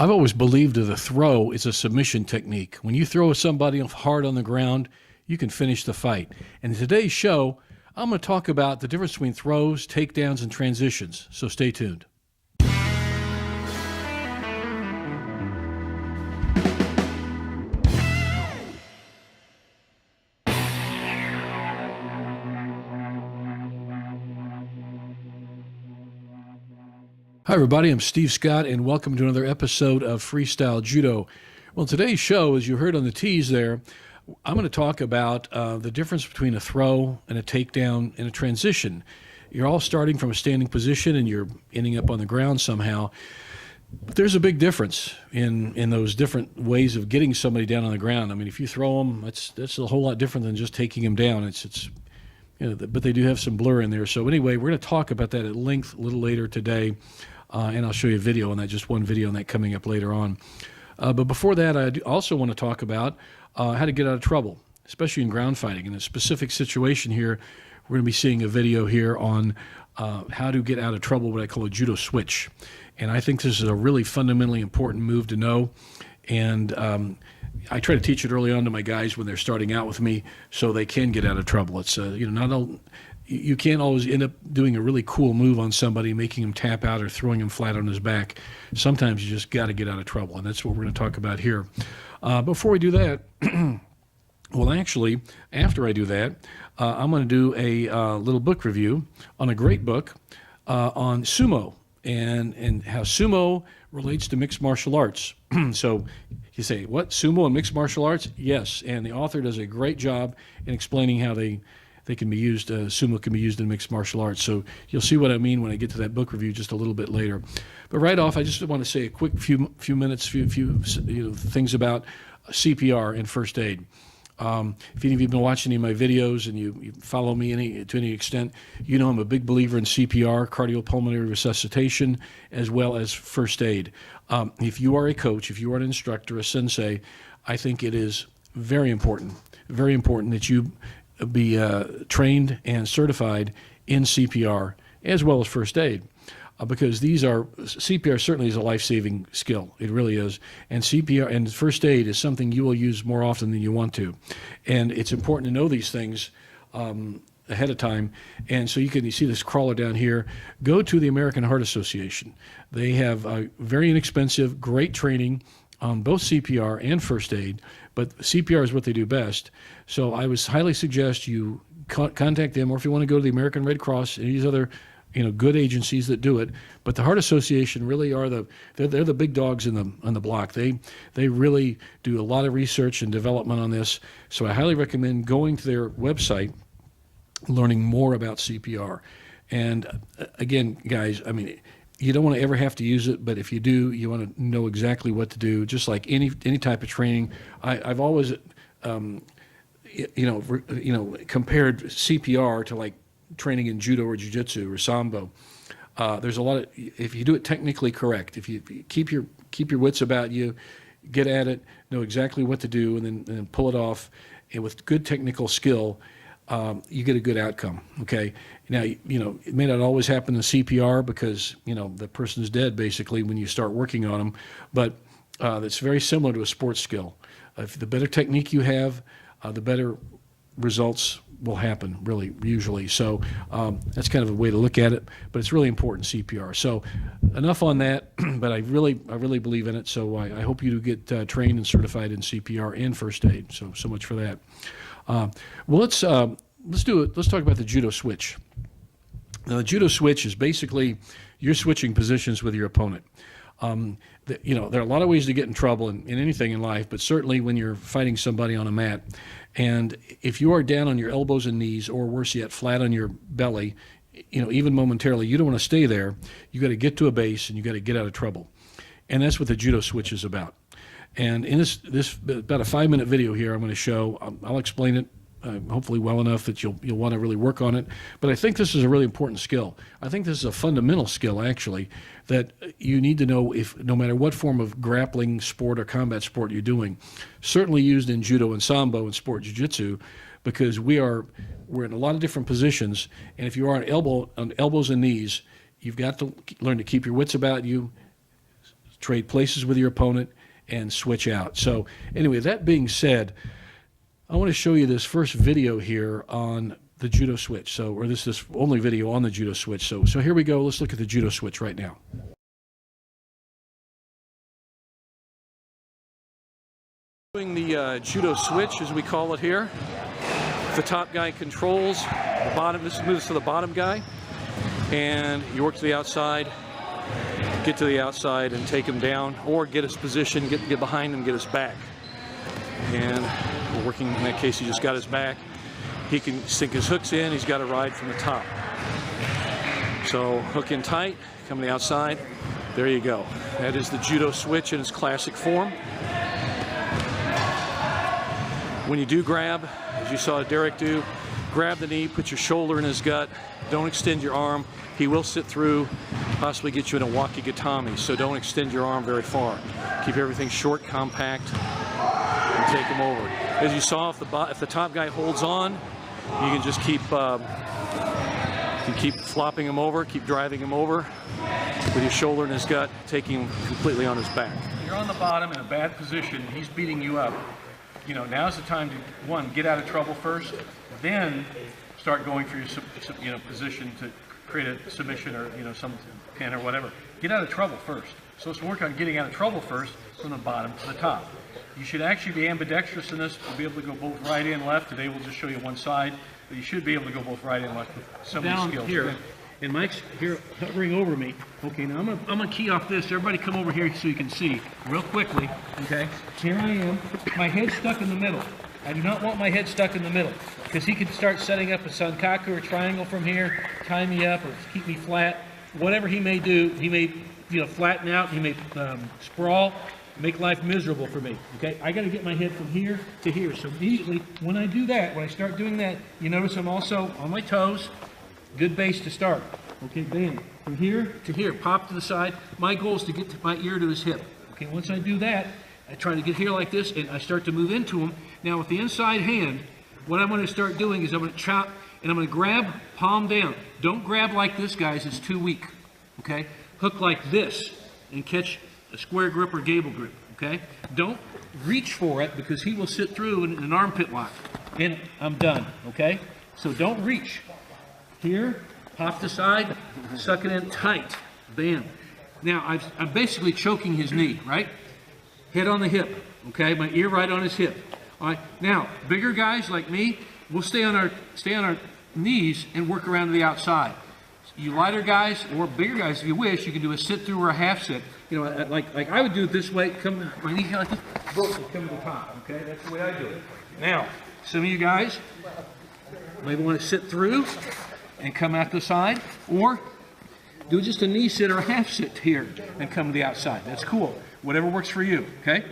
I've always believed that a throw is a submission technique. When you throw somebody hard on the ground, you can finish the fight. And in today's show, I'm going to talk about the difference between throws, takedowns, and transitions. So stay tuned. Hi, everybody. I'm Steve Scott, and welcome to another episode of Freestyle Judo. Well, today's show, as you heard on the tease there, I'm going to talk about the difference between a throw and a takedown and a transition. You're all starting from a standing position, and you're ending up on the ground somehow. But there's a big difference in those different ways of getting somebody down on the ground. I mean, if you throw them, that's a whole lot different than just taking them down. It's but they do have some blur in there. So anyway, we're going to talk about that at length a little later today. And I'll show you a video on that, just one video on that coming up later on. But before that, I also want to talk about how to get out of trouble, especially in ground fighting. In a specific situation here, we're going to be seeing a video here on how to get out of trouble, what I call a Judo Switch. And I think this is a really fundamentally important move to know. And I try to teach it early on to my guys when they're starting out with me so they can get out of trouble. It's, you can't always end up doing a really cool move on somebody, making him tap out or throwing him flat on his back. Sometimes you just got to get out of trouble, and that's what we're going to talk about here. Before we do that, well, actually, after I do that, I'm going to do a little book review on a great book on Sumo and how Sumo relates to mixed martial arts. So you say, what, Sumo and mixed martial arts? Yes, and the author does a great job in explaining how they can be used, Sumo can be used in mixed martial arts. So you'll see what I mean when I get to that book review just a little bit later. But right off, I just want to say a quick few minutes, few things about CPR and first aid. If any of you have been watching any of my videos and you follow me to any extent, you know I'm a big believer in CPR, cardiopulmonary resuscitation, as well as first aid. If you are a coach, if you are an instructor, a sensei, I think it is very important that you be trained and certified in CPR as well as first aid, because CPR certainly is a life-saving skill. It really is. And CPR and first aid is something you will use more often than you want to. And it's important to know these things ahead of time. And so you see this crawler down here. Go to the American Heart Association. They have very inexpensive, great training on both CPR and first aid, but CPR is what they do best. So I would highly suggest you contact them, or if you want to go to the American Red Cross and these other good agencies that do it. But the Heart Association really are they're the big dogs on the block. They really do a lot of research and development on this. So I highly recommend going to their website, learning more about CPR. And again, guys, I mean, you don't want to ever have to use it, but if you do, you want to know exactly what to do. Just like any type of training, I've always, compared CPR to like training in Judo or Jiu-Jitsu or Sambo. There's a lot of, if you do it technically correct, if you keep your wits about you, get at it, know exactly what to do, and then pull it off, and with good technical skill, you get a good outcome. Okay. Now, it may not always happen in CPR because, the person's dead basically when you start working on them, but it's very similar to a sports skill. If the better technique you have, the better results will happen, really, usually. So that's kind of a way to look at it, but it's really important, CPR. So enough on that, but I really believe in it. So I hope you do get trained and certified in CPR and first aid. So much for that. Well, let's do it. Let's talk about the Judo Switch. Now, the Judo Switch is basically you're switching positions with your opponent. There are a lot of ways to get in trouble in anything in life, but certainly when you're fighting somebody on a mat. And if you are down on your elbows and knees, or worse yet, flat on your belly, even momentarily, you don't want to stay there. You got to get to a base and you got to get out of trouble. And that's what the Judo Switch is about. And in this about a 5-minute video here, I'm going to show. I'll explain it hopefully well enough that you'll want to really work on it. But I think this is a really important skill. I think this is a fundamental skill, actually, that you need to know if no matter what form of grappling sport or combat sport you're doing, certainly used in Judo and Sambo and sport Jiu-Jitsu, because we're in a lot of different positions, and if you are on elbows and knees, you've got to learn to keep your wits about you, trade places with your opponent, and switch out. So anyway, that being said, I want to show you this first video here on the Judo Switch. So, or this is only video on the Judo Switch. So here we go. Let's look at the Judo Switch right now. Doing the Judo Switch, as we call it here. The top guy controls the bottom. This moves to the bottom guy, and you work to the outside, get to the outside and take him down, or get his position, get behind him, get his back. And we're working, in that case, he just got his back. He can sink his hooks in, he's got to ride from the top. So hook in tight, come to the outside, there you go. That is the Judo Switch in its classic form. When you do grab, as you saw Derek do, grab the knee, put your shoulder in his gut, don't extend your arm. He will sit through, possibly get you in a wakigatami, so don't extend your arm very far. Keep everything short, compact, and take him over. As you saw, if the top guy holds on, you can just keep flopping him over, keep driving him over with your shoulder in his gut, taking him completely on his back. You're on the bottom in a bad position, he's beating you up. You know, now's the time to, one, get out of trouble first, then start going for your position to create a submission or, some pin or whatever. Get out of trouble first. So let's work on getting out of trouble first from the bottom to the top. You should actually be ambidextrous in this. You'll be able to go both right and left. Today we'll just show you one side, but you should be able to go both right and left with some of the skills. Here, and Mike's here hovering over me. Okay, now I'm gonna key off this. Everybody come over here so you can see real quickly. Okay, here I am. My head's stuck in the middle. I do not want my head stuck in the middle because he could start setting up a sankaku or triangle from here, tie me up or keep me flat. Whatever he may do, he may flatten out. He may sprawl, make life miserable for me. Okay, I got to get my head from here to here. So immediately when I do that, when I start doing that, you notice I'm also on my toes. Good base to start. Okay, bam. From here to here, pop to the side. My goal is to get to my ear to his hip. Okay, once I do that, I try to get here like this, and I start to move into him. Now with the inside hand, what I'm going to start doing is I'm going to chop, and I'm going to grab palm down. Don't grab like this, guys. It's too weak. Okay? Hook like this and catch a square grip or gable grip. Okay? Don't reach for it because he will sit through in an armpit lock. And I'm done. Okay? So don't reach. Here, pop the side, suck it in tight. Bam. Now I'm basically choking his knee, right? Head on the hip. Okay? My ear right on his hip. All right. Now, bigger guys like me, we'll stay on our knees and work around to the outside. You lighter guys or bigger guys, if you wish, you can do a sit through or a half sit. Like I would do it this way. Come, my knee like this, both come to the top. Okay, that's the way I do it. Now, some of you guys maybe want to sit through and come out the side, or do just a knee sit or a half sit here and come to the outside. That's cool. Whatever works for you. Okay.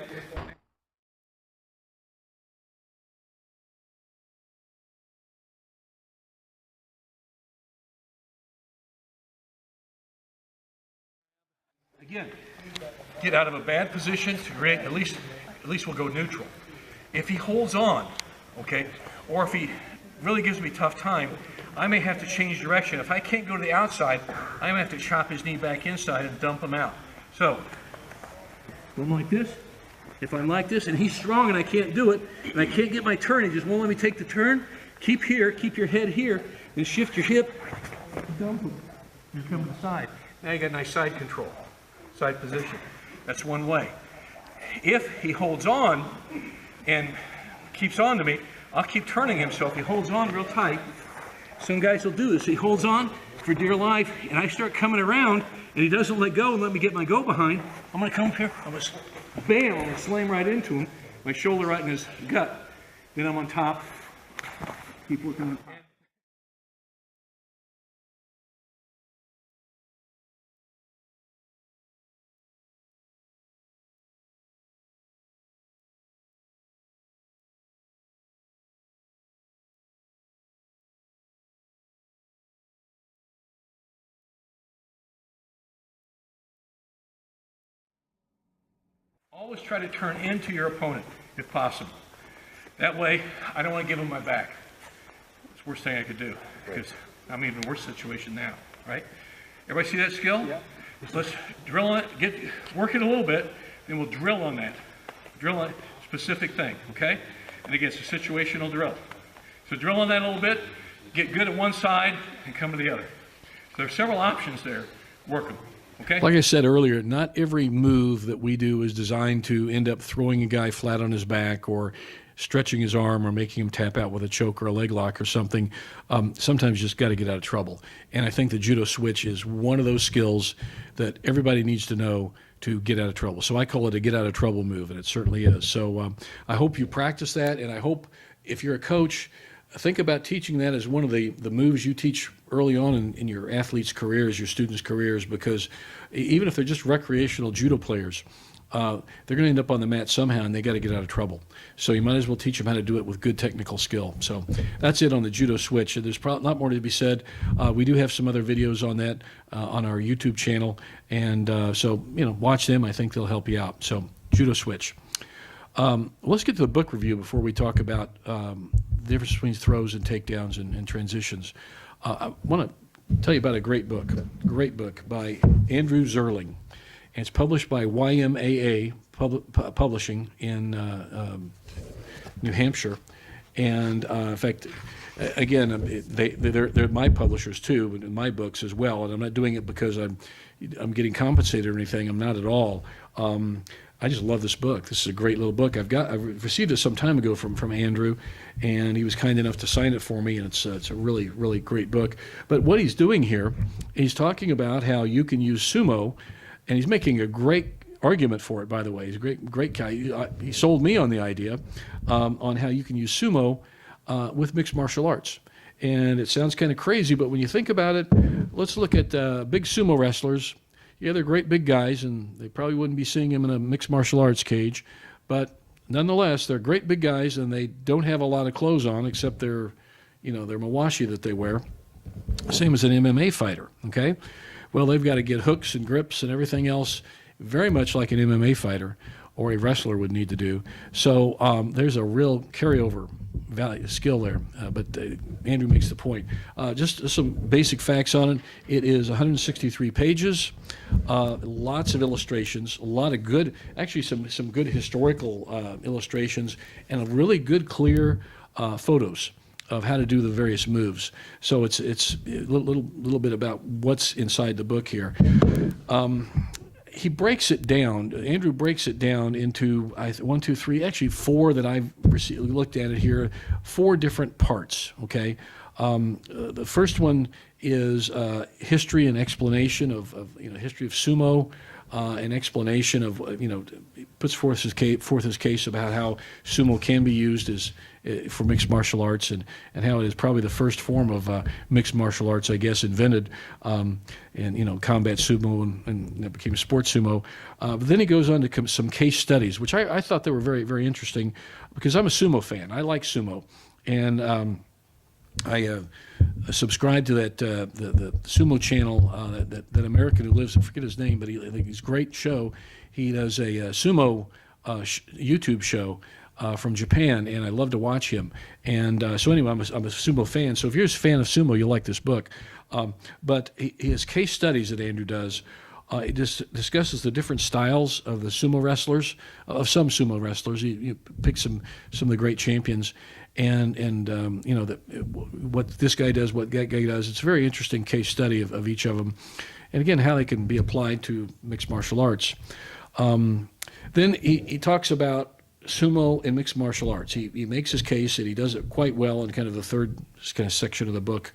Again, get out of a bad position to create, at least we'll go neutral. If he holds on, okay, or if he really gives me a tough time, I may have to change direction. If I can't go to the outside, I may have to chop his knee back inside and dump him out. So, I'm like this. If I'm like this and he's strong and I can't do it, and I can't get my turn, he just won't let me take the turn, keep here, keep your head here, and shift your hip, dump him, and come to the side. Now you got nice side control. Side position. That's one way. If he holds on and keeps on to me, I'll keep turning him. So if he holds on real tight, some guys will do this. He holds on for dear life, and I start coming around, and he doesn't let go and let me get my go behind. I'm going to come up here. I'm going to bam! I'm going to slam right into him. My shoulder right in his gut. Then I'm on top. Keep working on. Always try to turn into your opponent if possible. That way, I don't want to give him my back. It's the worst thing I could do because I'm in a worse situation now, right? Everybody see that skill? Yeah. Let's drill on it, work it a little bit, then we'll drill on that. Drill on a specific thing, okay? And again, it's a situational drill. So drill on that a little bit, get good at one side, and come to the other. So there are several options there. Work them, okay? Like I said earlier, not every move that we do is designed to end up throwing a guy flat on his back or stretching his arm or making him tap out with a choke or a leg lock or something. Sometimes you just got to get out of trouble. And I think the Judo Switch is one of those skills that everybody needs to know to get out of trouble. So I call it a get out of trouble move, and it certainly is. So I hope you practice that, and I hope if you're a coach, think about teaching that as one of the moves you teach early on in your athletes' careers, your students' careers, because even if they're just recreational judo players, they're going to end up on the mat somehow, and they got to get out of trouble. So you might as well teach them how to do it with good technical skill. So that's it on the Judo Switch. There's probably not more to be said. We do have some other videos on that on our YouTube channel, and so watch them. I think they'll help you out. So Judo Switch. Let's get to the book review before we talk about the difference between throws and takedowns and transitions. I want to tell you about a great book by Andrew Zerling. And it's published by YMAA Publishing in New Hampshire. And in fact, again, they're my publishers too, in my books as well. And I'm not doing it because I'm getting compensated or anything. I'm not at all. I just love this book. This is a great little book. I received it some time ago from Andrew, and he was kind enough to sign it for me. And it's a really, really great book. But what he's doing here, he's talking about how you can use sumo. And he's making a great argument for it, by the way. He's a great guy. He sold me on the idea on how you can use sumo with mixed martial arts. And it sounds kind of crazy, but when you think about it, let's look at big sumo wrestlers. Yeah, they're great big guys, and they probably wouldn't be seeing them in a mixed martial arts cage. But nonetheless, they're great big guys, and they don't have a lot of clothes on except their mawashi that they wear. Same as an MMA fighter, okay? Well, they've got to get hooks and grips and everything else, very much like an MMA fighter or a wrestler would need to do. So there's a real carryover value skill there. But Andrew makes the point. Just some basic facts on it. It is 163 pages, lots of illustrations, a lot of good, actually some good historical illustrations, and a really good, clear photos of how to do the various moves. So it's a little bit about what's inside the book here. He breaks it down. Andrew breaks it down into 1, 2, 3, actually 4 that I've looked at it here. 4 different parts. Okay, the first one is history and explanation of history of sumo. An explanation of puts forth his case about how sumo can be used for mixed martial arts and how it is probably the first form of mixed martial arts, I guess, invented, and combat sumo and it became sports sumo. But then he goes on to some case studies, which I thought they were very, very interesting because I'm a sumo fan. I like sumo, and I subscribe to that the Sumo channel, that American who lives, I forget his name, but I think he's a great show. He does a sumo YouTube show from Japan, and I love to watch him. And so anyway, I'm a sumo fan. So if you're a fan of sumo, you'll like this book. But his case studies that Andrew does, it just discusses the different styles of the sumo wrestlers, of some sumo wrestlers. He picks some of the great champions, and what this guy does, what that guy does. It's a very interesting case study of each of them, and again, how they can be applied to mixed martial arts. Then he talks about sumo and mixed martial arts. He makes his case, and he does it quite well in kind of the third kind of section of the book.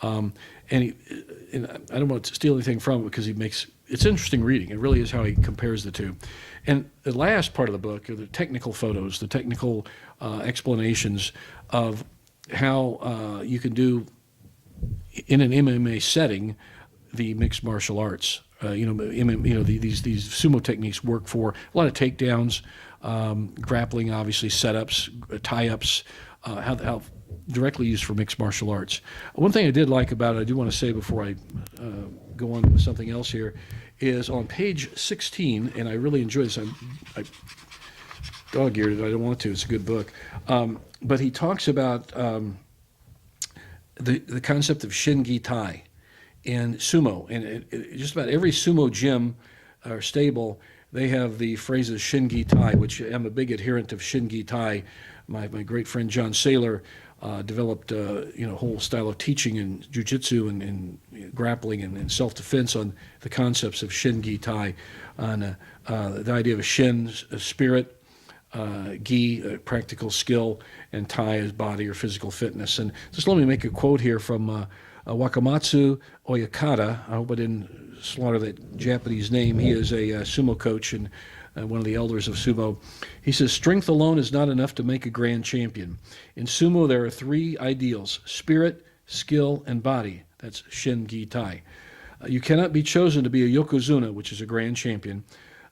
And I don't want to steal anything from it because it's interesting reading. It really is how he compares the two. And the last part of the book are the technical photos, the technical explanations of how you can do in an MMA setting the mixed martial arts. These sumo techniques work for a lot of takedowns, grappling, obviously, setups, tie-ups, how directly used for mixed martial arts. One thing I did like about it, I do want to say before I go on to something else here, is on page 16, and I really enjoy this. I dog-eared it. I don't want to. It's a good book. But he talks about the concept of Shingitai. in sumo. And just about every sumo gym or stable, they have the phrases Shingitai, which I'm a big adherent of Shingitai. My great friend John Saylor developed a whole style of teaching in Jiu-Jitsu and grappling and self-defense on the concepts of Shingitai, on the idea of a Shin, a spirit, gi, practical skill, and tai is body or physical fitness. And just let me make a quote here from Wakamatsu Oyakata. I hope I didn't slaughter that Japanese name. He is a sumo coach and one of the elders of sumo. He says, strength alone is not enough to make a grand champion. In sumo, there are three ideals: spirit, skill, and body. That's Shin, Gi, Tai. You cannot be chosen to be a yokozuna, which is a grand champion,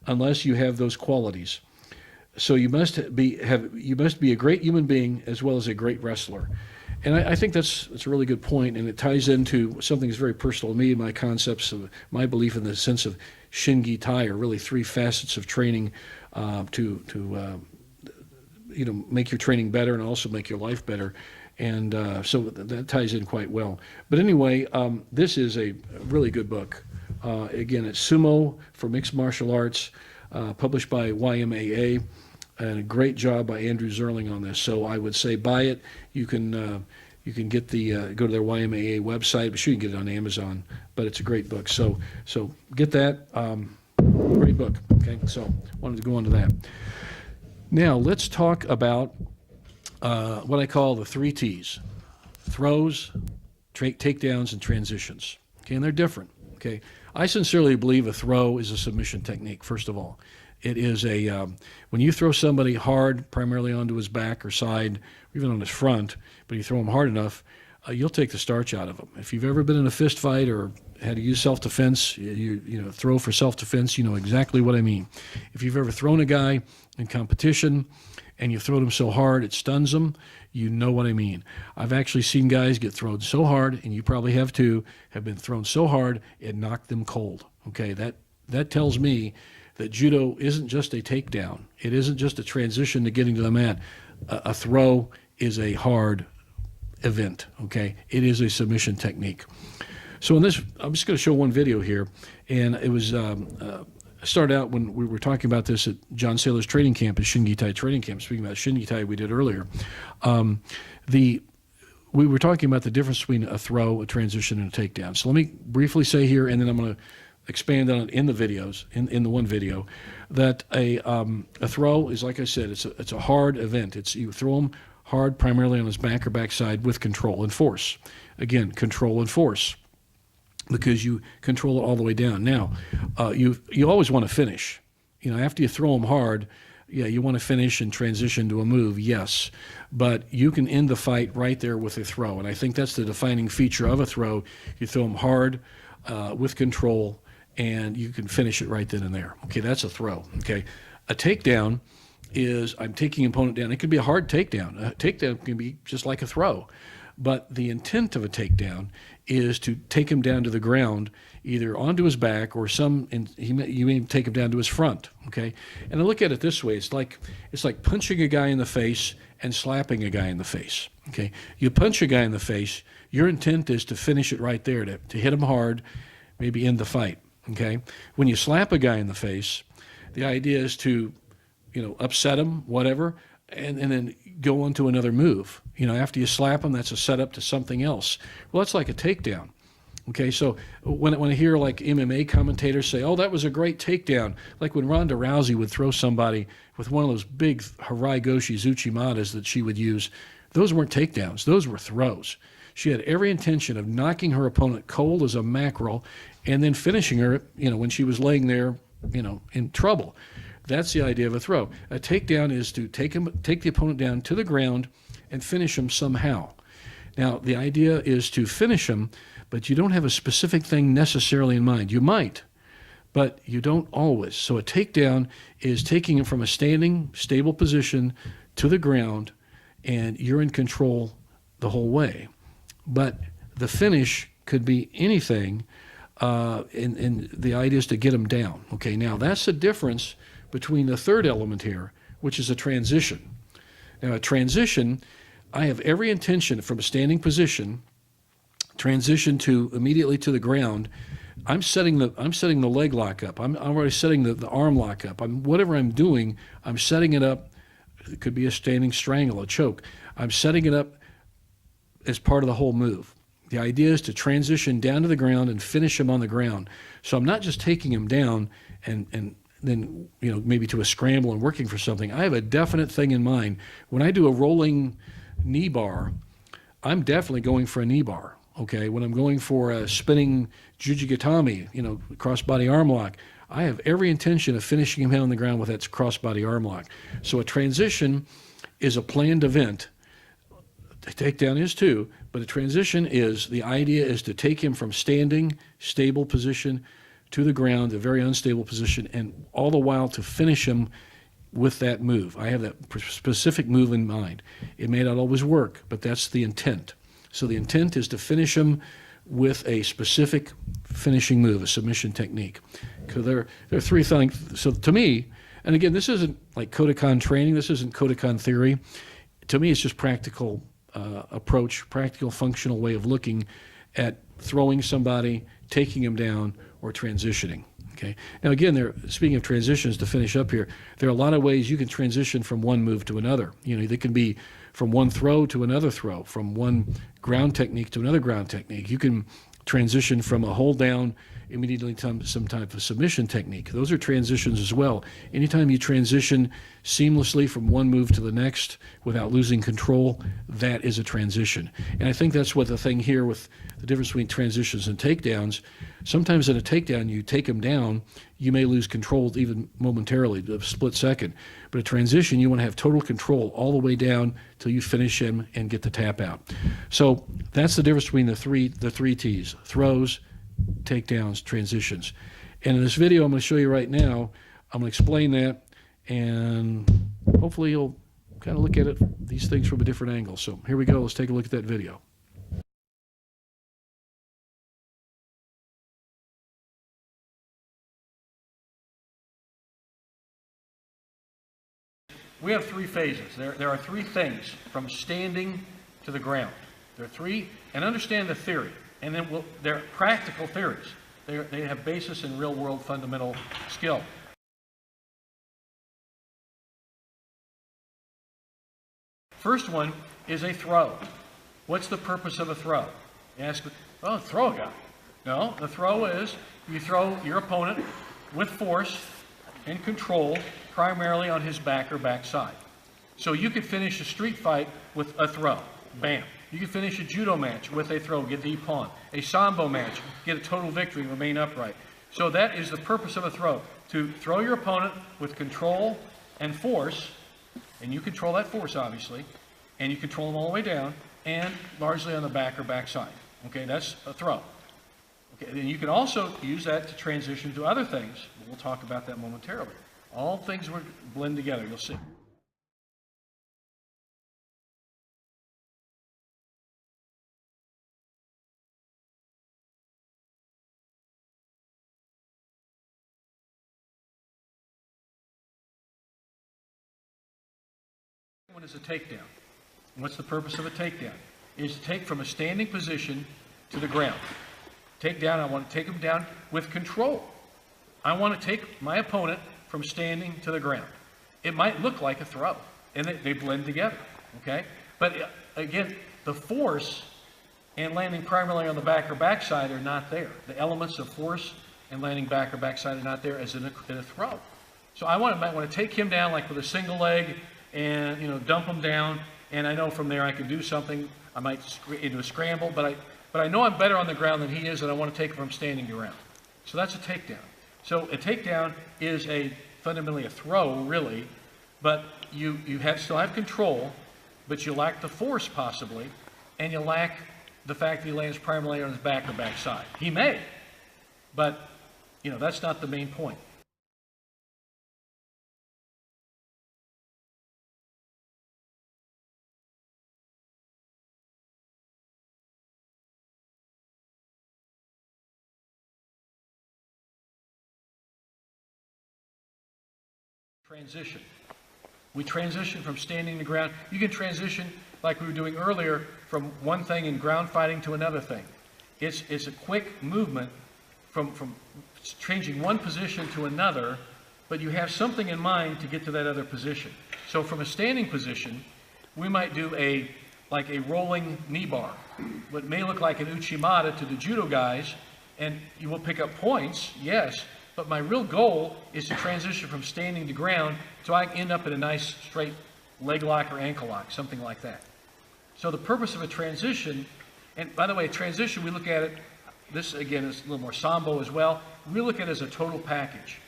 unless you have those qualities. So you must be a great human being as well as a great wrestler. And I think that's a really good point, and it ties into something that's very personal to me, my concepts of my belief in the sense of Shingitai are really three facets of training to make your training better and also make your life better. And so that ties in quite well. But anyway, this is a really good book. Again, it's Sumo for Mixed Martial Arts, published by YMAA, and a great job by Andrew Zerling on this. So I would say buy it. You can get the go to their YMAA website. I'm sure you can get it on Amazon, but it's a great book. So get that. Great book. Okay, so wanted to go on to that. Now let's talk about what I call the three T's: throws, takedowns, and transitions. Okay, and they're different. Okay, I sincerely believe a throw is a submission technique. First of all, it is when you throw somebody hard, primarily onto his back or side, or even on his front, but you throw him hard enough, you'll take the starch out of him. If you've ever been in a fist fight or had to use self-defense, you throw for self-defense, you know exactly what I mean. If you've ever thrown a guy in competition and you throw him so hard it stuns him, you know what I mean. I've actually seen guys get thrown so hard, and you probably have too, have been thrown so hard it knocked them cold. Okay, that tells me that judo isn't just a takedown. It isn't just a transition to getting to the mat. A throw is a hard event, okay? It is a submission technique. So in this, I'm just going to show one video here, and it was started out when we were talking about this at John Saylor's training camp, his Shingitai training camp. Speaking about Shingitai, we did earlier. We were talking about the difference between a throw, a transition, and a takedown. So let me briefly say here, and then I'm going to expand on it in the videos, in the one video, that a throw is, like I said, it's a hard event. You throw him hard primarily on his back or backside with control and force. Again, control and force, because you control it all the way down. Now, you always want to finish. After you throw him hard, yeah, you want to finish and transition to a move, yes. But you can end the fight right there with a throw, and I think that's the defining feature of a throw. You throw him hard with control, and you can finish it right then and there. Okay, that's a throw. Okay, a takedown is I'm taking an opponent down. It could be a hard takedown. A takedown can be just like a throw, but the intent of a takedown is to take him down to the ground, either onto his back or you may take him down to his front. Okay, and I look at it this way: it's like punching a guy in the face and slapping a guy in the face. Okay, you punch a guy in the face. Your intent is to finish it right there, to hit him hard, maybe end the fight. Okay, when you slap a guy in the face, the idea is to, upset him, whatever, and then go on to another move. After you slap him, that's a setup to something else. Well, that's like a takedown. Okay, so when I hear like MMA commentators say, "Oh, that was a great takedown," like when Ronda Rousey would throw somebody with one of those big Harai Goshi Zuchimatas that she would use, those weren't takedowns; those were throws. She had every intention of knocking her opponent cold as a mackerel and then finishing her, when she was laying there, in trouble. That's the idea of a throw. A takedown is to take the opponent down to the ground and finish him somehow. Now, the idea is to finish him, but you don't have a specific thing necessarily in mind. You might, but you don't always. So a takedown is taking him from a standing, stable position to the ground, and you're in control the whole way. But the finish could be anything, and the idea is to get him down. Okay, now that's the difference between the third element here, which is a transition. Now, a transition, I have every intention from a standing position transition to immediately to the ground, I'm setting the leg lock up. I'm already setting the arm lock up. Whatever I'm doing, I'm setting it up. It could be a standing strangle, a choke. I'm setting it up as part of the whole move. The idea is to transition down to the ground and finish him on the ground. So I'm not just taking him down and then maybe to a scramble and working for something. I have a definite thing in mind. When I do a rolling knee bar, I'm definitely going for a knee bar. Okay, when I'm going for a spinning jujigatami, crossbody arm lock, I have every intention of finishing him on the ground with that crossbody arm lock. So a transition is a planned event. The takedown is too, but a transition the idea is to take him from standing, stable position to the ground, a very unstable position, and all the while to finish him with that move. I have that specific move in mind. It may not always work, but that's the intent. So the intent is to finish him with a specific finishing move, a submission technique. So there are three things. So to me, and again, this isn't like Kodokan training. This isn't Kodokan theory. To me, it's just practical approach, practical functional way of looking at throwing somebody, taking him down, or transitioning. Okay. Now again, speaking of transitions, to finish up here, there are a lot of ways you can transition from one move to another. They can be from one throw to another throw, from one ground technique to another ground technique. You can transition from a hold down immediately to some type of submission technique. Those are transitions as well. Anytime you transition seamlessly from one move to the next without losing control, that is a transition. And I think that's what the thing here with the difference between transitions and takedowns. Sometimes in a takedown, you take them down, you may lose control even momentarily, a split second. But a transition, you want to have total control all the way down till you finish him and get the tap out. So that's the difference between the three T's: throws, takedowns, transitions. And in this video I'm going to show you right now, I'm going to explain that, and hopefully you'll kind of look at these things from a different angle. So here we go. Let's take a look at that video. We have three phases. There are three things from standing to the ground. There are three, and understand the theory. And then they're practical theories. They have basis in real-world fundamental skill. First one is a throw. What's the purpose of a throw? You ask, throw a guy. No, the throw is you throw your opponent with force and control primarily on his back or backside. So you could finish a street fight with a throw. Bam. You can finish a judo match with a throw, get the pawn. A Sambo match, get a total victory, remain upright. So that is the purpose of a throw, to throw your opponent with control and force, and you control that force obviously, and you control them all the way down, and largely on the back or backside. Okay, that's a throw. Okay, then you can also use that to transition to other things. We'll talk about that momentarily. All things will blend together, you'll see. One is a takedown. What's the purpose of a takedown? Is to take from a standing position to the ground. Takedown, I want to take them down with control. I want to take my opponent from standing to the ground. It might look like a throw, and they blend together, okay? But again, the force and landing primarily on the back or backside are not there. The elements of force and landing back or backside are not there as in a throw. So I might want to take him down like with a single leg and dump him down, and I know from there I can do something. I might into a scramble, but I know I'm better on the ground than he is, and I want to take him from standing to ground. So that's a takedown. So a takedown is fundamentally a throw, really, but you still have control, but you lack the force possibly, and you lack the fact that he lands primarily on his back or backside. He may, but that's not the main point. Transition. We transition from standing to ground. You can transition, like we were doing earlier, from one thing in ground fighting to another thing. It's a quick movement from changing one position to another, but you have something in mind to get to that other position. So from a standing position, we might do like a rolling knee bar. What may look like an uchimata to the judo guys, and you will pick up points, yes, but my real goal is to transition from standing to ground so I end up in a nice straight leg lock or ankle lock, something like that. So the purpose of a transition, and by the way, transition, we look at it, this again is a little more Sambo as well, we look at it as a total package.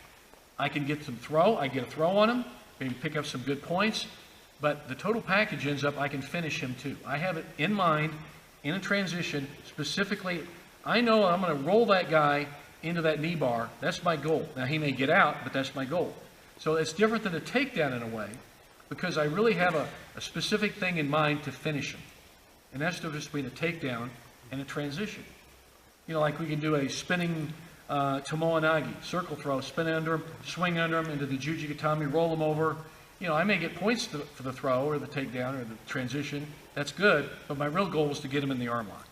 I can get some throw, I get a throw on him, maybe pick up some good points, but the total package ends up I can finish him too. I have it in mind in a transition specifically. I know I'm going to roll that guy into that knee bar. That's my goal. Now he may get out, but that's my goal. So it's different than a takedown in a way, because I really have a specific thing in mind to finish him. And that's the difference between a takedown and a transition. You know, like we can do a spinning tomoe-nagi, circle throw, spin under him, swing under him into the jujigatami, roll him over. You know, I may get points for the throw or the takedown or the transition. That's good, but my real goal is to get him in the arm lock.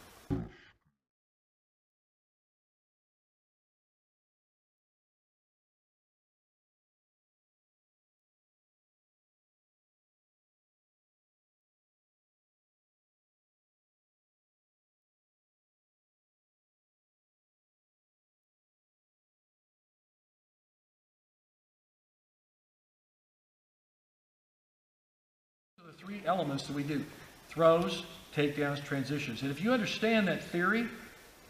The three elements that we do: throws, takedowns, transitions. And if you understand that theory,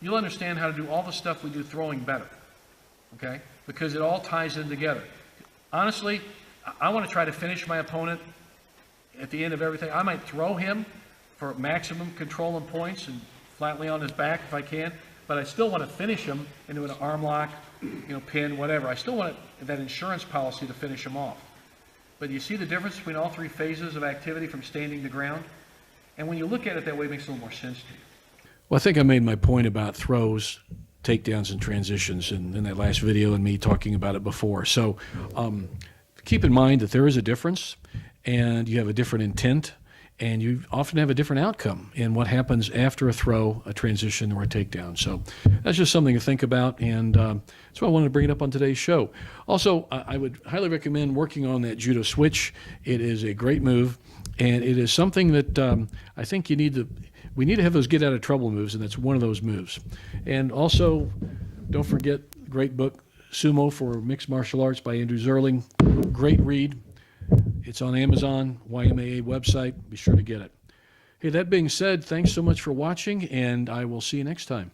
you'll understand how to do all the stuff we do throwing better. Okay? Because it all ties in together. Honestly, I want to try to finish my opponent at the end of everything. I might throw him for maximum control and points and flatly on his back if I can, but I still want to finish him into an arm lock, pin, whatever. I still want that insurance policy to finish him off. But you see the difference between all three phases of activity from standing to ground? And when you look at it that way, it makes a little more sense to you. Well, I think I made my point about throws, takedowns, and transitions in that last video, and me talking about it before. So keep in mind that there is a difference, and you have a different intent, and you often have a different outcome in what happens after a throw, a transition, or a takedown. So that's just something to think about, and that's why I wanted to bring it up on today's show. Also, I would highly recommend working on that Judo Switch. It is a great move, and it is something that I think we need to have those get out of trouble moves, and that's one of those moves. And also, don't forget the great book, Sumo for Mixed Martial Arts by Andrew Zerling. Great read. It's on Amazon, YMAA website. Be sure to get it. Hey, that being said, thanks so much for watching, and I will see you next time.